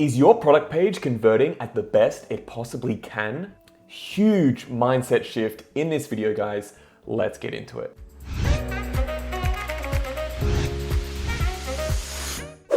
Is your product page converting at the best it possibly can? Huge mindset shift in this video, guys. Let's get into it.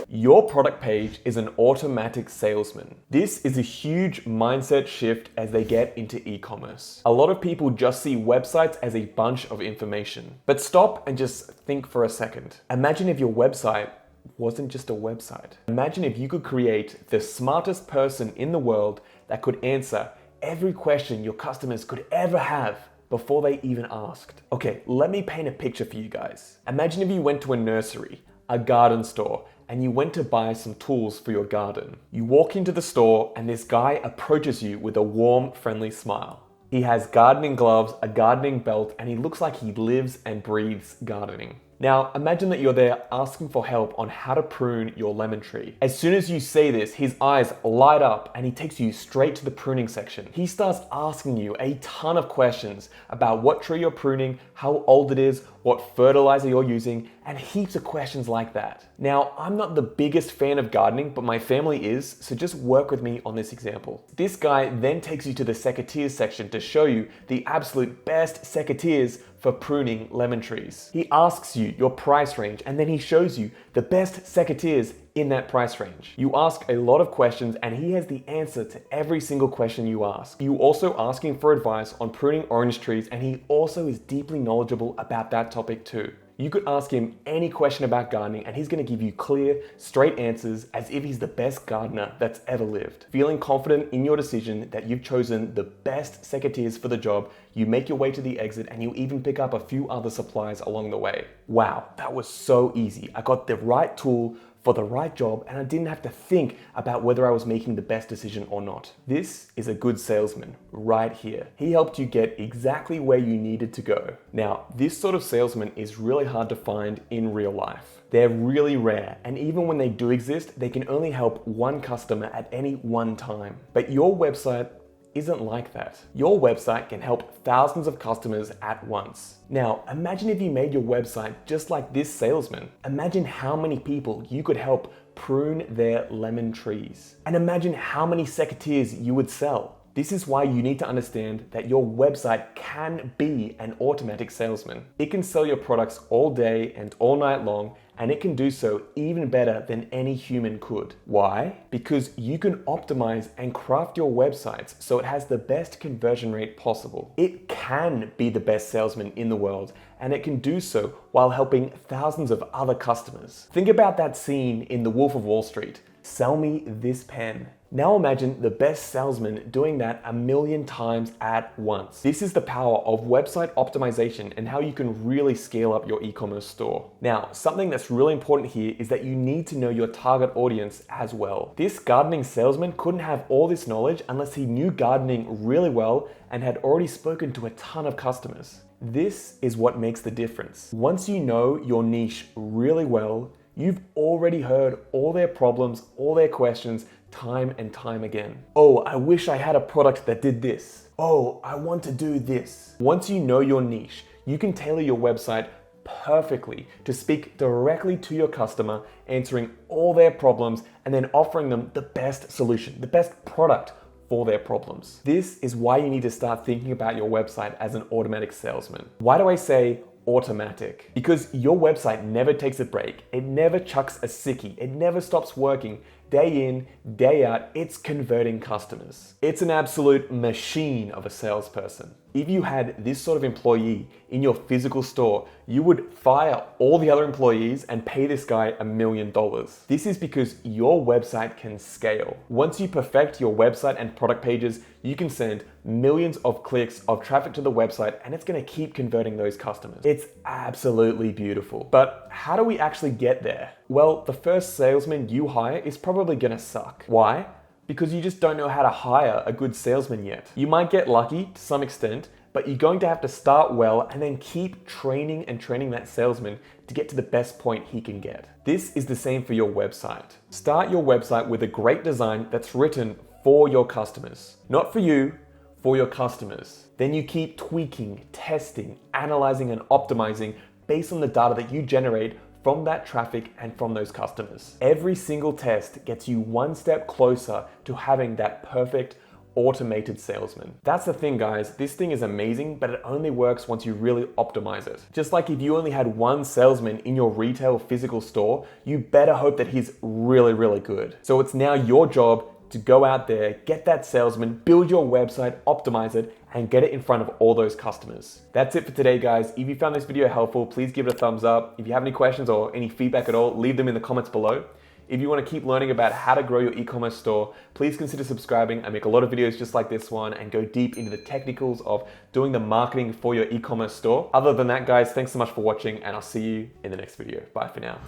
Your product page is an automatic salesman. This is a huge mindset shift as they get into e-commerce. A lot of people just see websites as a bunch of information. But stop and just think for a second. Imagine if your website wasn't just a website. Imagine if you could create the smartest person in the world that could answer every question your customers could ever have before they even asked. Okay, let me paint a picture for you guys. Imagine if you went to a nursery, a garden store, and you went to buy some tools for your garden. You walk into the store and this guy approaches you with a warm, friendly smile. He has gardening gloves, a gardening belt, and he looks like he lives and breathes gardening. Now, imagine that you're there asking for help on how to prune your lemon tree. As soon as you say this, his eyes light up and he takes you straight to the pruning section. He starts asking you a ton of questions about what tree you're pruning, how old it is, what fertilizer you're using, and heaps of questions like that. Now, I'm not the biggest fan of gardening, but my family is, so just work with me on this example. This guy then takes you to the secateurs section to show you the absolute best secateurs for pruning lemon trees. He asks you your price range and then he shows you the best secateurs in that price range. You ask a lot of questions and he has the answer to every single question you ask. You also ask him for advice on pruning orange trees and he also is deeply knowledgeable about that topic too. You could ask him any question about gardening and he's going to give you clear, straight answers as if he's the best gardener that's ever lived. Feeling confident in your decision that you've chosen the best secateurs for the job, you make your way to the exit and you even pick up a few other supplies along the way. Wow, that was so easy. I got the right tool for the right job and I didn't have to think about whether I was making the best decision or not. This is a good salesman right here. He helped you get exactly where you needed to go. Now, this sort of salesman is really hard to find in real life. They're really rare, and even when they do exist, they can only help one customer at any one time. But your website isn't like that. Your website can help thousands of customers at once. Now, imagine if you made your website just like this salesman. Imagine how many people you could help prune their lemon trees. And imagine how many secateurs you would sell. This is why you need to understand that your website can be an automatic salesman. It can sell your products all day and all night long, and it can do so even better than any human could. Why? Because you can optimize and craft your websites so it has the best conversion rate possible. It can be the best salesman in the world, and it can do so while helping thousands of other customers. Think about that scene in The Wolf of Wall Street. Sell me this pen. Now imagine the best salesman doing that 1,000,000 times at once. This is the power of website optimization and how you can really scale up your e-commerce store. Now, something that's really important here is that you need to know your target audience as well. This gardening salesman couldn't have all this knowledge unless he knew gardening really well and had already spoken to a ton of customers. This is what makes the difference. Once you know your niche really well, you've already heard all their problems, all their questions, time and time again. Oh, I wish I had a product that did this. Oh, I want to do this. Once you know your niche, you can tailor your website perfectly to speak directly to your customer, answering all their problems and then offering them the best solution, the best product for their problems. This is why you need to start thinking about your website as an automatic salesman. Why do I say automatic? Because your website never takes a break. It never chucks a sickie. It never stops working. Day in, day out, it's converting customers. It's an absolute machine of a salesperson. If you had this sort of employee in your physical store, you would fire all the other employees and pay this guy $1,000,000. This is because your website can scale. Once you perfect your website and product pages, you can send millions of clicks of traffic to the website and it's going to keep converting those customers. It's absolutely beautiful. But how do we actually get there? Well, the first salesman you hire is probably going to suck. Why? Because you just don't know how to hire a good salesman yet. You might get lucky to some extent, but you're going to have to start well and then keep training and training that salesman to get to the best point he can get. This is the same for your website. Start your website with a great design that's written for your customers. Not for you, for your customers. Then you keep tweaking, testing, analyzing, and optimizing based on the data that you generate from that traffic and from those customers. Every single test gets you one step closer to having that perfect automated salesman. That's the thing, guys. This thing is amazing, but it only works once you really optimize it. Just like if you only had one salesman in your retail physical store, you better hope that he's really, really good. So it's now your job to go out there, get that salesman, build your website, optimize it, and get it in front of all those customers. That's it for today, guys. If you found this video helpful, please give it a thumbs up. If you have any questions or any feedback at all, leave them in the comments below. If you want to keep learning about how to grow your e-commerce store, please consider subscribing. I make a lot of videos just like this one and go deep into the technicals of doing the marketing for your e-commerce store. Other than that, guys, thanks so much for watching, and I'll see you in the next video. Bye for now.